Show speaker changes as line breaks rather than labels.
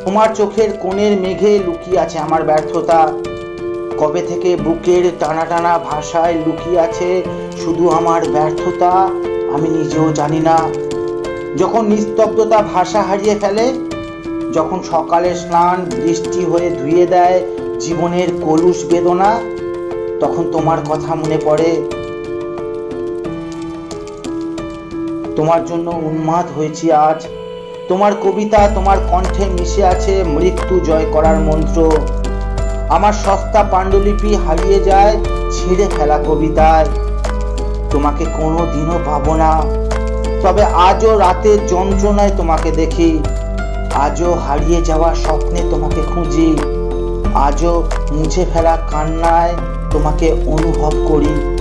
তোমার চোখের কোণের মেঘে লুকিয়ে আছে আমার ব্যর্থতা। কবে থেকে বুকের টানা টানা ভাষায় লুকিয়ে আছে শুধু আমার ব্যর্থতা, আমি নিজেও জানি না। যখন নিস্তব্ধতা ভাষা হারিয়ে ফেলে, যখন সকালের স্নান বৃষ্টি হয়ে ধুয়ে দেয় জীবনের কলুষ বেদনা, তখন তোমার কথা মনে পড়ে। তোমার জন্য উন্মাদ হয়েছি আজ। তোমার কবিতা, তোমার কণ্ঠে মিশে আছে মৃত্যু জয় করার মন্ত্র। আমার সস্তা পাণ্ডুলিপি হারিয়ে যায় ছিঁড়ে ফেলা কবিতায়। তোমাকে কোনো দিনও পাবো না, তবে আজও রাতের যন্ত্রণায় তোমাকে দেখি, আজও হারিয়ে যাওয়া স্বপ্নে তোমাকে খুঁজি, আজও মুছে ফেলা কান্নায় তোমাকে অনুভব করি।